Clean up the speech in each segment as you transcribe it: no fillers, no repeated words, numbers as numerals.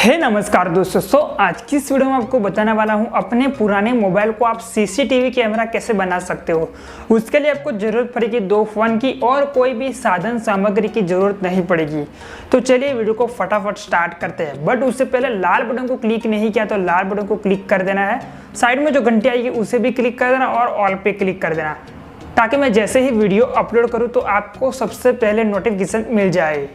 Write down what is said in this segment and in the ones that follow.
हे नमस्कार दोस्तों, आज की इस वीडियो में आपको बताने वाला हूं अपने पुराने मोबाइल को आप सीसीटीवी कैमरा कैसे बना सकते हो। उसके लिए आपको ज़रूरत पड़ेगी 2 फ़ोन की और कोई भी साधन सामग्री की ज़रूरत नहीं पड़ेगी। तो चलिए वीडियो को फटाफट स्टार्ट करते हैं। बट उससे पहले लाल बटन को क्लिक नहीं किया तो लाल बटन को क्लिक कर देना है। साइड में जो घंटी आएगी उसे भी क्लिक कर देना और ऑल पे क्लिक कर देना, ताकि मैं जैसे ही वीडियो अपलोड करूँ तो आपको सबसे पहले नोटिफिकेशन मिल जाए।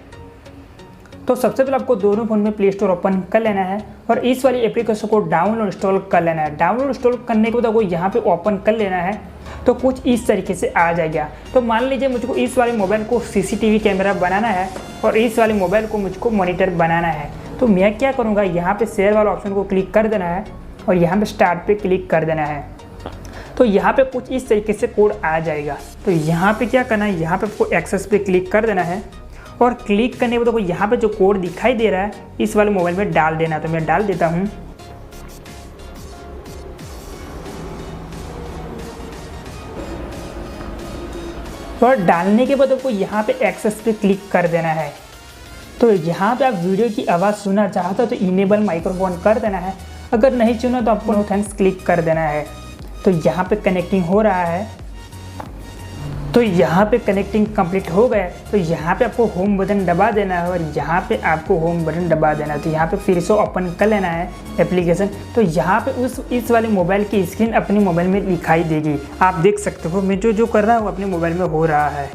तो सबसे पहले आपको दोनों फ़ोन में प्ले स्टोर ओपन कर लेना है और इस वाली एप्लीकेशन को डाउनलोड इंस्टॉल कर लेना है। डाउनलोड इंस्टॉल करने के बाद आपको यहाँ पे ओपन कर लेना है तो कुछ इस तरीके से आ जाएगा। तो मान लीजिए मुझको इस वाले मोबाइल को सीसीटीवी कैमरा बनाना है और इस वाले मोबाइल को मुझको मॉनिटर बनाना है। तो मैं क्या करूँगा, यहाँ पर शेयर वाला ऑप्शन को क्लिक कर देना है और यहाँ पर स्टार्ट पर क्लिक कर देना है। तो यहाँ पे कुछ इस तरीके से कोड आ जाएगा। तो यहाँ पे क्या करना है, यहाँ पे आपको एक्सेस पे क्लिक कर देना है और क्लिक करने के बाद यहाँ पे जो कोड दिखाई दे रहा है इस वाले मोबाइल में डाल देना। तो मैं डाल देता हूँ। और डालने के बाद आपको यहाँ पे एक्सेस पे क्लिक कर देना है। तो यहाँ पे आप वीडियो की आवाज़ सुनना चाहते हो तो इनेबल माइक्रोफोन कर देना है। अगर नहीं सुना तो आपको नो थैंक्स क्लिक कर देना है। तो यहाँ पे कनेक्टिंग हो रहा है। तो यहाँ पे कनेक्टिंग कंप्लीट हो गया। तो यहाँ पे आपको होम बटन दबा देना है और यहाँ पे आपको होम बटन दबा देना है। तो यहाँ पे फिर से ओपन कर लेना है एप्लीकेशन। तो यहाँ पे इस वाले मोबाइल की स्क्रीन अपने मोबाइल में दिखाई देगी। आप देख सकते हो मैं जो कर रहा हूँ अपने मोबाइल में हो रहा है।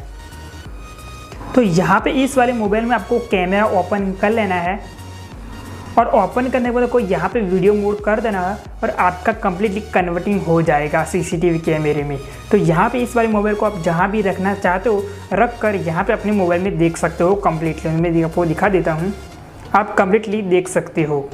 तो यहाँ पे इस वाले मोबाइल में आपको कैमरा ओपन कर लेना है और ओपन करने के बाद आपको यहाँ पे वीडियो मोड कर देना है और आपका कम्प्लीटली कन्वर्टिंग हो जाएगा सीसीटीवी कैमरे में। तो यहाँ पे इस वाले मोबाइल को आप जहाँ भी रखना चाहते हो रख कर यहाँ पे अपने मोबाइल में देख सकते हो कम्प्लीटली। मैं आपको दिखा देता हूँ, आप कम्प्लीटली देख सकते हो।